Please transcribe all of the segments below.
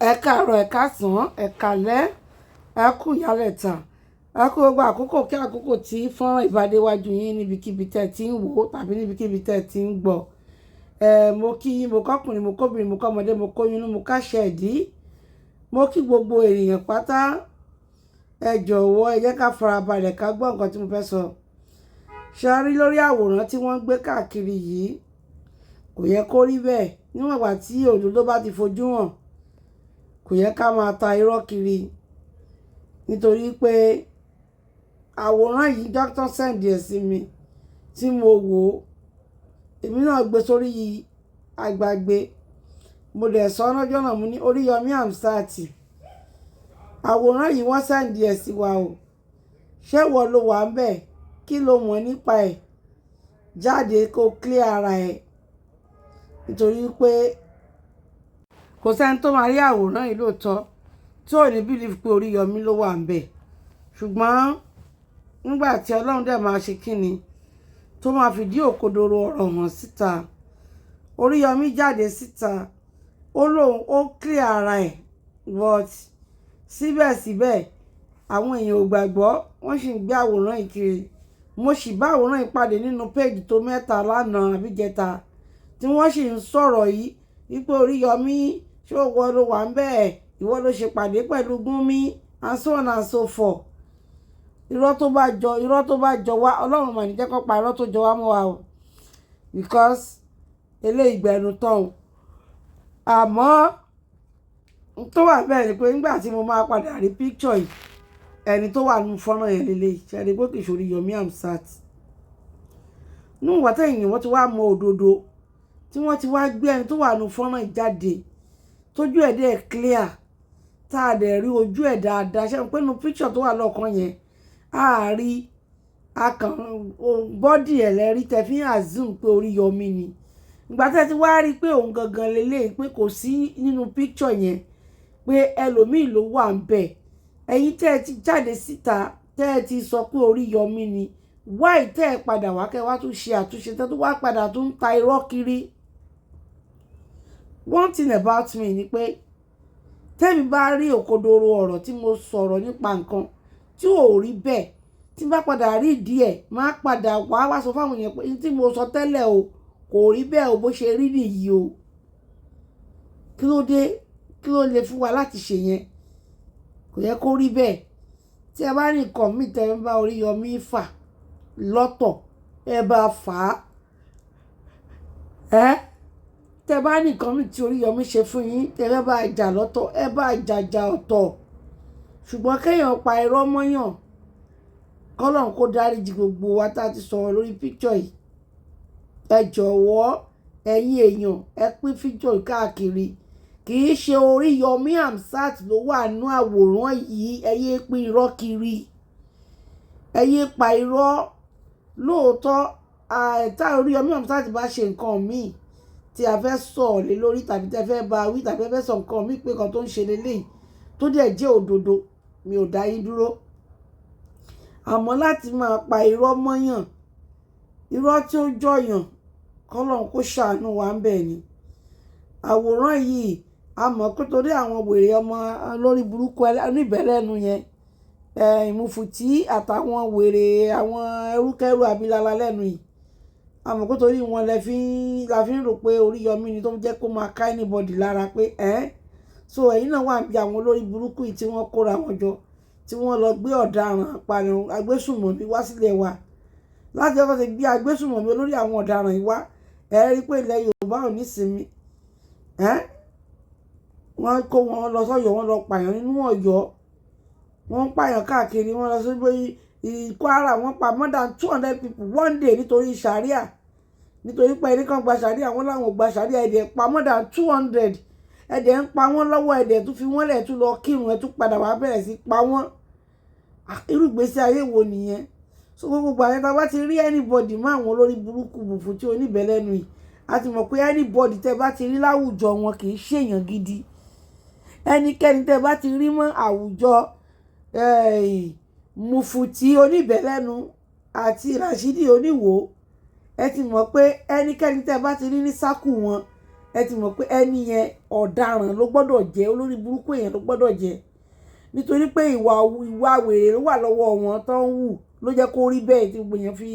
Ẹ káàárọ̀, ẹ káàsán, ẹ káalẹ́, ẹ kú ìyálẹ̀ta, ẹ kú gbogbo àkókò kí àkókò tí fọ́nrán ìbádéwájú yín níbikíbi tẹ́ ẹ ti ń wò ó tàbí níbikíbi tẹ́ ẹ ti ń gbọ́. Mo kí yín, mo kọ́kùnrin, mo kóbìnrin, mo kọ́mọdé, mo kóyún inú, mo káṣẹ́ ìdí. Mo kí gbogbo ènìyàn pátá. Ẹ jọ̀wọ́ ẹ jẹ́ ká farabalẹ̀ ká gbọ́ nǹkan tí mo fẹ́ sọ. Ṣé a rí lórí àwòrán tí wọ́n ń gbé káàkiri yìí? Kò yẹ kó rí bẹ́ẹ̀. Níwọ̀n ìgbà tí òdodo bá ti fojú hàn, kò yẹ ká máa ta irọ́ kiri. Nítorí pé àwòrán yìí dókítà sẹ́ǹdì ẹ̀ sí mi tí mo wò ó. Èmi náà gbé sórí àgbàgbé. Mo dẹ̀ sọ lọ́jọ́ náà, mo ní Oríyọmí Hamzat. Àwòrán yìí wọ́n sẹ́ǹdì ẹ̀ sí wa o. Ṣé ìwọ ló wà ń bẹ̀? Kí lo mọ̀ nípa ẹ̀? Jáde kó clear ara ẹ̀. Nítorí pé kò sẹ́ni tó máa rí àwòrán yìí lóòótọ́ tí ò ní bílíf pé Oríyọmí ló wà ń bẹ̀. Ṣùgbọ́n nígbà tí Ọlọ́run dẹ̀ máa ṣe kíni tó máa fìdí òkodoro ọ̀rọ̀ hàn síta, Oríyọmí jáde síta, ó lóun ó clear ara ẹ̀, but síbẹ̀síbẹ̀ àwọn èèyàn ò gbàgbọ́, wọ́n sì ń gbé àwòrán yìí kiri. Mo sì bá àwòrán yìí pàdé nínú péèjì tó mẹ́ta lánàá àbíjẹta tí wọ́n sì ń sọ̀rọ̀ yìí wípé Oríyọmí ṣé ìwọ ló wà ń bẹ̀, ìwọ ló ṣe pàdé pẹ̀lú Gúnmi and so on and so forth. Irọ́ tó bá jọ wá, Ọlọ́run mà ní jẹ́ kó pa irọ́ tó jọ wá mọ́ wa o, because eléyìí gbẹnu tán o. Àmọ́ tó wà bẹ́ẹ̀ ni pé nígbà tí mo máa padà rí picture yìí, ẹni tó wà nínú fọ́nrán yẹn lélẹ́yìí, ṣe ni pé kì í ṣe Oríyọmí Hamzat. Níwọ̀n tẹ̀yìn wọ́n ti wá mọ òdodo, tí wọ́n ti wá gbé ẹni tó wà nínú fọ́nrán yìí jáde, tójú ẹ̀ dẹ̀ clear, tá a dẹ̀ rí ojú ẹ̀ dáadáa. Ṣé pé nínú picture tó wà lọ́ọ̀kan yẹn, a rí akàn bọ́dì ẹ̀ lẹ́rí tẹ́ fi ń assume pé Oríyọmí ni. Ìgbà tẹ́ ti wá rí pé òun gangan lélẹ́yìí, pé kò sí nínú picture yẹn, pé ẹlòmíì ló wà ń bẹ̀. Ẹ̀yin tẹ́ ẹ ti jáde síta, tẹ́ ẹ ti sọ pé Oríyọmí ni, why tẹ́ ẹ padà wá kẹ́ wá tún ṣe àtúnṣe tẹ́ tó wá padà tún ń ta irọ́ kiri? One thing about me ni pé tẹ́mi bá rí òkodoro ọ̀rọ̀ tí mo sọ̀rọ̀ nípa nǹkan tí ò rí bẹ́ẹ̀, tí bá padà rí díẹ̀, máa padà wá sọ fáwọn èèyàn pé tí mo sọ tẹ́lẹ̀ o kò rí bẹ́ẹ̀ o, bó ṣe rí nìyí o. Kí ló dé? Kí ló lè fún wa láti ṣe yẹn? Kò yẹ kó rí bẹ́ẹ̀. Tí ẹ bá ní nǹkan míì tẹ́ ń bá Oríyọmí fà lọ́tọ̀, ẹ bá fà á. Tẹ́ bá ní nǹkan míì tí Oríyọmí ṣe fún yín, tẹ́ bá jà lọ́tọ̀, ẹ bá jàjà ọ̀tọ̀. Ṣùgbọ́n kéèyàn pa irọ́ mọ́yàn, kọ́lọ́run kó dáríjì gbogbo wa tá a ti sọ̀rọ̀ lórí picture yìí. Ẹ jọ̀wọ́ ẹ̀yin èèyàn, ẹ pín picture yìí káàkiri. Kì í ṣe Oríyọmí Hamzat ló wà nínú àwòrán yìí. Ẹ yé pín irọ́ kiri, ẹ yé pa irọ́. Lóòótọ́ tá Oríyọmí Hamzat bá ṣe nǹkan míì tí a fẹ́ sọ̀rọ̀ lé lórí, tàbí tẹ́ fẹ́ bá wí, tàbí ẹ fẹ́ sọ nǹkan míì pé kan tó ń ṣe lélẹ́yìí tó dẹ̀ jẹ́ òdodo, mi ò dá yín dúró. Àmọ́ láti máa pa irọ́ mọ́yàn, irọ́ tí ó jọyàn, kọ́lọ́run kó ṣàánú wa ń bẹ̀ ni. Àwòrán yìí a mọ̀ pé torí àwọn wèrè ọmọ lórí burúkú oníbẹ̀lẹ́nu yẹn, ìmùfùtí àtàwọn wèrè àwọn ẹrúkẹ́rú abilala lẹ́nu yìí, a mọ̀ pé torí wọn la fi ń rò pé Oríyọmí ni, tó jẹ́ kó máa ká anybody lára pé so ẹ̀yin náà wà bí àwọn olórí burúkú yìí tí wọ́n kóra wọn jọ, tí wọ́n lọ gbé ọ̀daràn apààyàn agbésùnmọ̀mí wá sílẹ̀ wa. Láti ọkọ̀ ti gbé agbésùnmọ̀mí olórí àwọn ọ̀daràn yìí wá, ẹ rí pé ilẹ̀ Yorùbá ò ní sinmi. Wọ́n kó wọn lọ sọ́yọ́, wọ́n lọ pààyàn nínú Ọ̀yọ́, wọ́n ń pààyàn káàkiri, wọ́n lọ sí Kwara, wọ́n pa more than 200 people one day nítorí sharia. Nítorí pé ẹni kan gba sharia, wọ́n láwọn ò gba sharia, ẹ̀dẹ̀ pa more than 200, ẹ̀dẹ̀ ń pa wọ́n lọ́wọ́, ẹ̀dẹ̀ tún fi wọ́n lẹ̀ tún lọ kírun, ẹ̀ tún padà wá bẹ̀rẹ̀ sí pa wọ́n. Irú ìgbésí ayé wo nìyẹn? So gbogbo àyẹ̀tà bá ti rí anybody mọ́ àwọn olórí burúkú bùfù tí oníbẹ̀lẹ́nu yìí, a ti mọ̀ pé anybody tẹ́ bá ti rí láwùjọ wọn kì í ṣèyàn gidi. Ẹnikẹ́ni tẹ́ bá ti rí mọ́ àwùjọ mùfùtí oníbẹ̀lẹ́nu àti Rashidi Oníwò, ẹ ti mọ̀ pé ẹnikẹ́ni tẹ́ bá ti rí ní sákù wọn, ẹ ti mọ̀ pé ẹni yẹn ọ̀daràn ló gbọ́dọ̀ jẹ́, olórí burúkú èèyàn ló gbọ́dọ̀ jẹ́, nítorí pé ìwà wèrè ló wà lọ́wọ́ wọn tó ń wù ló jẹ́ kó rí bẹ́ẹ̀ tí gbogbo èèyàn fi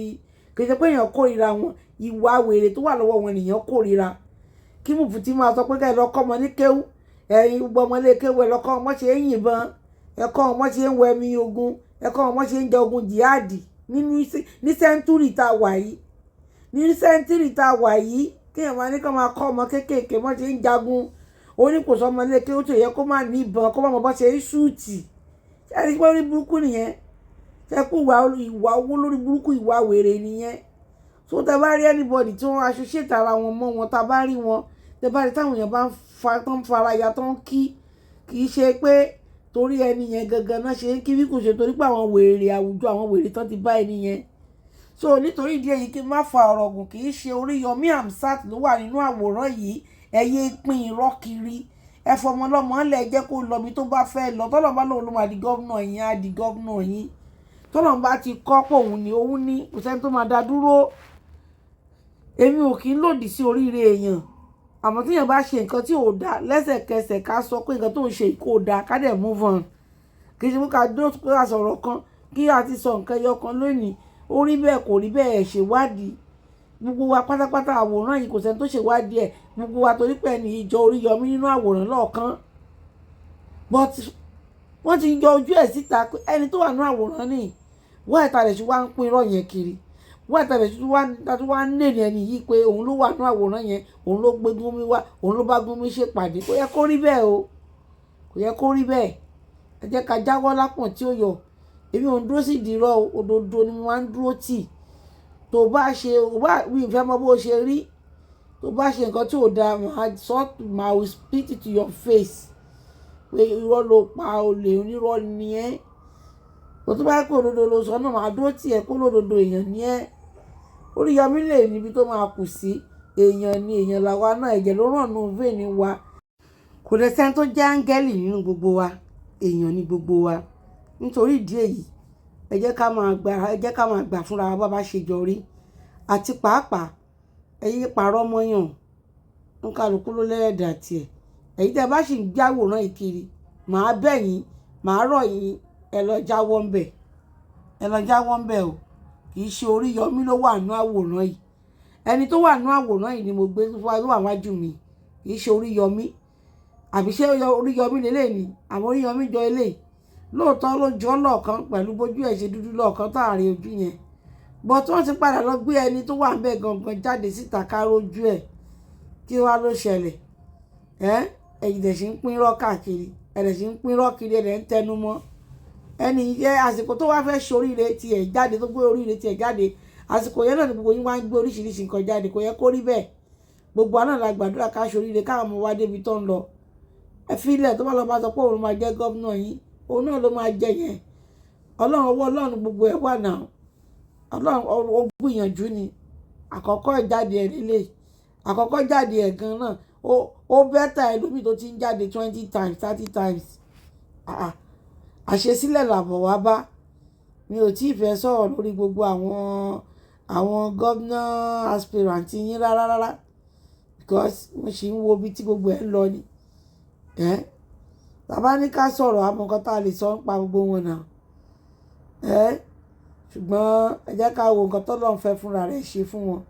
kì í ṣe pé èèyàn kórìíra wọn, ìwà wèrè tó wà lọ́wọ́ wọn nìyẹn kórìíra. Kí Mufti máa sọ pé ká ẹ lọ kọ́ ọmọ ní kéwú, ẹ̀yin gbogbo ọmọ ilé kéwú ẹ lọ kọ́ ọmọ ṣe ń yìnbọn, ẹ kọ́ ọmọ ṣe ń wọ ẹ̀mí ogun, ẹ kọ́ ọmọ ṣe ń jẹ ogun jihadi ní sẹ́ńtúrì tá a wà yìí, ní sẹ́ńtúrì tá a wà yìí kéèyàn máa ní kó máa kọ́ ọmọ kéékèèké mọ́ ṣe ń jagun, ó ní kò sọ ọmọ ilé kéwú tó yẹ kó má ní ìbọn, kó má mọ bá ṣe ń ṣúùtì. Ṣé ẹ rí pé orí burúkú nìyẹn? Ṣé kú ìwà owó lórí burúkú, ìwà wèrè nìyẹn? So tẹ bá rí anybody tí wọ́n associate ara wọn mọ́ wọn, tá bá rí wọn, tẹ bá rí táwọn èèyàn bá ń fara ya tó ń kì í ṣe pé torí ẹni yẹn gangan náà ṣe ń kí bí kò ṣe torí pé àwọn wèrè àwùjọ, àwọn wèrè tán ti bá ẹni yẹn. So nítorí ìdí èyí kí n má fa ọ̀rọ̀ gùn, kì í ṣe Oríyọmí Hamzat ló wà nínú àwòrán yìí, ẹ yé pín irọ́ kiri, ẹ fọmọlọ́mọ ńlẹ̀ jẹ́ kó lọ bí tó bá fẹ́ lọ, tọ́lọ́ bá lòun ló máa di gọ́vnà yín á di gọ́vnà yín, tọ́lọ́ bá ti kọ́ pé òun ní kò sẹ́ni tó máa dá dúró. Èmi ò kí ń lòdì sí oríire èèyàn, àmọ́ tíyàn bá ṣe nǹkan tí ò dáa lẹ́sẹ̀kẹsẹ̀ ká sọ pé nǹkan tó ń ṣe kò dáa ká dẹ̀ move on. Kì í ṣe pé ká dúró pé ká sọ̀rọ̀ kan kí a ti sọ nǹkan ẹyọ kan lónìí, ó rí bẹ́ẹ̀ kò rí bẹ́ẹ̀, ẹ̀ ṣèwádìí. Gbogbo wa pátápátá àwòrán yìí kò sẹ́ni tó ṣèwádìí ẹ̀, gbogbo wa torí pé ẹni ìjọ Oríyọmí nínú àwòrán lọ́ọ̀kan, but wọ́n ti yọ ojú ẹ̀ síta pé ẹni tó wà nínú àwòrán nìyí, wọ́n ẹ̀ta rẹ̀ ṣe wá ń pín irọ́ yẹn kiri, wọ́n ẹ̀ta rẹ̀ ṣe wá ń nèrè ẹni yìí pé òun ló wà nínú àwòrán yẹn, òun ló gbé Gúnmi wá, òun ló bá Gúnmi ṣèpàdé. Kò yẹ kó rí bẹ́ẹ̀ o, kò yẹ kó rí bẹ́ẹ̀. Ẹ jẹ́ ká jáwọ́ lápọ̀n tí ó yọ. Èmi ò ń dúró sí ìdírọ́, òdodo ni mo máa ń dúró tì. Tó bá ṣe wí ìfẹ́ mọ bó ṣe rí, tó bá ṣe nǹkan tí ò dáa máa will spit it to your face pé irọ́ ló pa, olè onírọ́ ni ẹ́. Tó bá yẹ kó òdodo ló sọ náà máa dúró tì ẹ́ kó lódodo èèyàn ni ẹ́. Oríyọmí lè níbi tó máa kù sí, èèyàn ni èèyàn làwa náà, ẹ̀jẹ̀ ló ràn nù vein wa. Kò lè sẹ́ni tó jẹ́ áńgẹ́lì nínú gbogbo wa, èèyàn ni gbogbo wa. Nítorí ìdí èyí ẹ jẹ́ ká máa gbà fúnra wa bá ṣe jọ rí, àti pàápàá ẹ yé parọ́ mọ́yàn, ń kálukú ló lẹ́lẹ́dàá tiẹ̀. Èyí tẹ́ bá sì ń gbé àwòrán yìí kiri, màá bẹ̀ yín, màá rọ̀ yín, ẹ lọ jáwọ́ ń bẹ̀, ẹ lọ jáwọ́ ń bẹ̀ o. Kì í ṣe Oríyọmí ló wà nínú àwòrán yìí, ẹni tó wà nínú àwòrán yìí ni mo gbé ló wà wájú mi, kì í ṣe Oríyọmí. Àbí ṣé Oríyọmí lélẹ̀ ni? Àwọn Oríyọmí jọ eléyìí lóòótọ́ ló jọ lọ́ọ̀kan pẹ̀lú bójú ẹ̀ ṣe dúdú lọ́ọ̀kan táàrin ojú yẹn, but wọ́n ti padà lọ gbé ẹni tó wà ńbẹ̀ gangan jáde síta ká rójú ẹ̀, kí wá ló ṣẹlẹ̀? Ẹ̀yin dẹ̀ ṣì ń pín irọ́ káàkiri, ẹ̀dẹ̀ ṣì ń pín irọ́ kiri, ẹ̀dẹ̀ ń tẹnu mọ́. Ẹni jẹ́ àsìkò tó wá fẹ́ ṣoríire tiẹ̀ jáde, tó gbé oríire tiẹ̀ jáde, àsìkò yẹn náà ni gbogbo yín wá ń gbé oríṣiríṣi nǹkan jáde. Kò yẹ kó rí bẹ́ẹ̀. Gbogbo àná la gbàdúrà ká ṣoríire káwọn ọmọ wa débi tó ń lọ. Ẹ fi ilẹ̀ tó bá lọ bá sọ pé òun máa jẹ́ gọ́vnà yín, òun náà ló máa jẹ yẹn. Ọlọ́run, ọwọ́ Ọlọ́run gbogbo ẹ̀ wà náà. Ọlọ́run ó gbìyànjú ni. Àkọ́kọ́ ìjáde ẹ̀ lélẹ̀, àkọ́kọ́ jáde ẹ̀ gan náà ó bẹ́tà ẹlòmíì tó ti ń jáde 20 times 30 times. Àṣesílẹ̀ làbọ̀ wá bá. Mi ò tí ì fẹ́ sọ̀rọ̀ lórí gbogbo àwọn gọ́vnà aspirant yín rárá, because mo ṣì ń wo ibi tí gbogbo ẹ̀ ń lọ ni. Bàbá ní ká sọ̀rọ̀ àmọ́ nǹkan tá a lè sọ ń pa gbogbo wọn náà. Ṣùgbọ́n ẹ jẹ́ ká wo nǹkan tọ́lọ́run fẹ́ fúnra rẹ̀ ṣe fún wọn.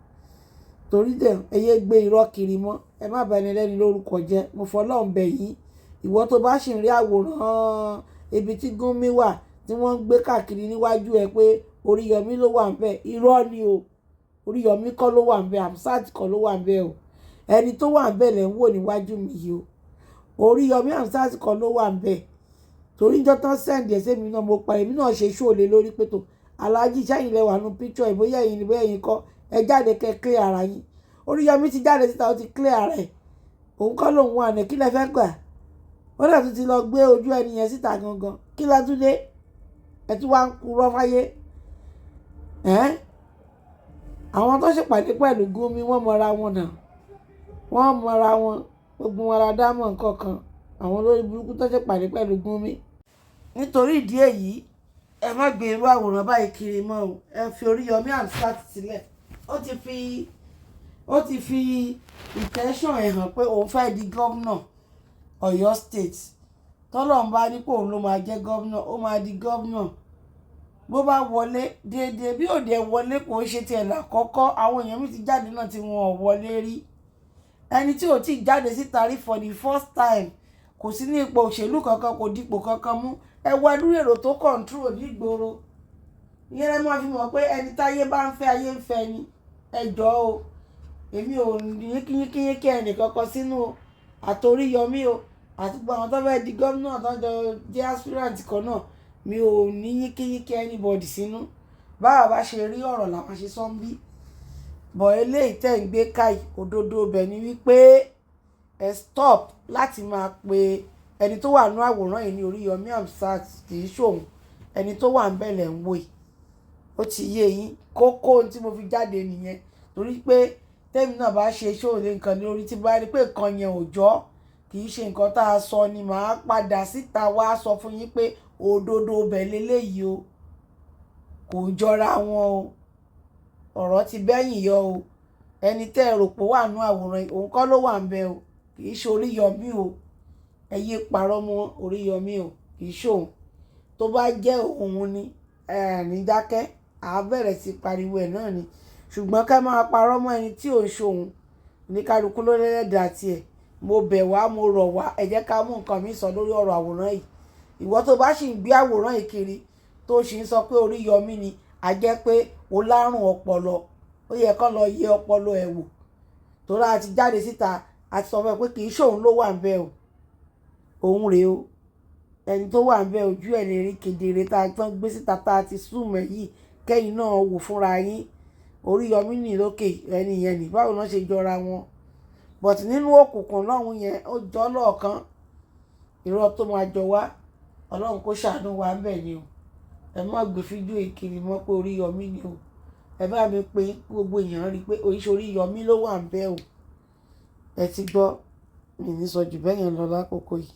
Torí dẹ̀ ẹ yé gbé irọ́ kiri mọ́, ẹ má bà ẹni lẹ́ni lórúkọ jẹ́. Mo fọlọ́run bẹ̀ yín, ìwọ tó bá ṣì ń rí àwòrán ibi tí Gúnmi wà tí wọ́n ń gbé káàkiri níwájú ẹ pé Oríyọmí ló wà ńbẹ̀, irọ́ ni o. Oríyọmí kọ́ ló wà ńbẹ̀, Hamzat kọ́ ló wà ńbẹ̀ o. Ẹni tó wà ńbẹ̀ lẹ̀ ń wò níwájú mi yìí o. Oríyọmí Hamzat kọ́ ló wà ńbẹ̀. Torí ìjọ tán sẹ́ǹdì ẹ̀ sẹ́mi náà mo pa èmi náà ṣe ṣóòlè lórí pé tó aláàjì sẹ́yìn lẹ wà nù píkṣọ̀ ìbóyá ẹ̀yin ni bóyá ẹ̀yin kọ́, ẹ jáde kẹ́ clear ara yín. Oríyọmí ti jáde síta, ó ti clear ara ẹ̀. Òun kọ́ lòun wà ní kí lẹ fẹ́ gbà. Wọ́n dẹ̀ tún ti lọ gbé ojú ẹni yẹn síta gangan. Kí lẹ tún dé? Ẹ tún wá ń purọ́ fáyé. Àwọn tó ṣèpàdé pẹ̀lú Gúnmi wọ́n mọra wọn náà. Wọ́n mọra wọn, gbogbo wọn la dá mọ̀ nǹkan kan. Àwọn olórí burúkú tó ṣèpàdé pẹ̀lú Gúnmi. Nítorí ìdí èyí, ẹ má gbé irú àwòrán báyìí kiri mọ́ o. Ẹ fi Oríyọmí Hamzat sílẹ̀. Ó ti fi ó ti fi intention ẹ̀ hàn pé òun fẹ́ di gómìnà Ọ̀yọ́ state tọ́lọ́run bá ní pé òun ló máa jẹ́ gómìnà ó máa di gómìnà bó bá wọlé déédéé bí òde wọlé kò ṣe tiẹ̀ lákọ́kọ́ àwọn èèyàn mi ti jáde náà tí wọn ò wọlé rí ẹni tí ò tí ì jáde síta rí for the first time kò sí ní ipò òṣèlú kankan kò dípò kankan mú ẹ wá dúró èrò tó control nígboro ìyẹn lẹ máa fi mọ̀ pé ẹni táyé bá ń fẹ́ ayé ń fẹ́ ni ẹ jọ̀ọ́ o èmi ò ní kíyínkíyínkí ẹnì kankan sínú àtòríyọmí o àti gbogbo àwọn tó fẹ́ di gómìnà tó jọ jẹ́ aspirant kan náà mi ò ní yínkíyínkí anybody sínú báwa bá ṣe rí ọ̀rọ̀ làwọn ṣe sọ ń bí bọ̀ eléyìí tẹ̀ ń gbé káì òdodo ibẹ̀ ni wípé ẹ stop láti máa pe ẹni tó wà ní àwòrán yìí ní Oríyọmí Hamzat kì í ṣòun ẹni tó wà ń bẹ̀lẹ̀ ń wò yìí ó ti yé yín kókó tí mo fi jáde nìyẹn torí pé tẹ́mi náà bá ṣe ṣóòlé nǹkan lórí tí bá rí pé nǹkan yẹn ò jọ́ kì í ṣe nǹkan tá a sọ ni màá padà síta wá sọ fún yín pé òdodo ibẹ̀ lélẹ́yìí o kò jọra wọn o ọ̀rọ̀ ti bẹ́yìn yọ o ẹni tẹ́ ẹ rò pé wà nú àwòrán òun kọ́ ló wà ń bẹ o kì í ṣe Oríyọmí o ẹ yé parọ́ mọ́ Oríyọmí o kì í ṣe òun tó bá jẹ́ òun ni ní dákẹ́ àá bẹ̀rẹ̀ sí pariwo ẹ̀ náà ni ṣùgbọ́n ká máa parọ́ mọ́ ẹni tí ò ń ṣòun ní kálukú ló lẹ́lẹ́dàá tiẹ̀ mo bẹ̀ wá mo rọ̀ wá ẹ jẹ́ ká mú nǹkan mi sọ lórí ọ̀rọ̀ àwòrán yìí ìwọ tó bá sì ń gbé àwòrán yìí kiri tó sì ń sọ pé Oríyọmí ni a jẹ́ pé o lárùn ọpọlọ ó yẹ kán lọ yẹ ọpọlọ ẹ̀ wò torí a ti jáde síta a ti sọ fún ẹ pé kì í ṣòun ló wà ń bẹ o òun rèé o ẹni tó wà ń bẹ ojú ẹ̀ lè rí kedere tá a tán gbé síta tá a ti súnmọ́ yìí kẹ́yìn náà wò fúnra yín Oríyọmí nì lókè ẹni yẹn ní báwo náà ṣe jọra wọn but nínú òkùnkùn lọ́hùn yẹn ó jọ lọ́ọ̀kan irọ́ tó máa jọ wá ọlọ́run kó ṣàánú wa ń bẹ̀ ni o ẹ má gbé fídíò ìkiri mọ́ pé Oríyọmí ni o ẹ bá mi pé gbogbo èèyàn rí i pé oríṣi Oríyọmí ló wà ń bẹ̀ o ẹ ti gbọ́ mi ní sọ jù bẹ́ẹ̀ yẹn lọ lákòókò yìí.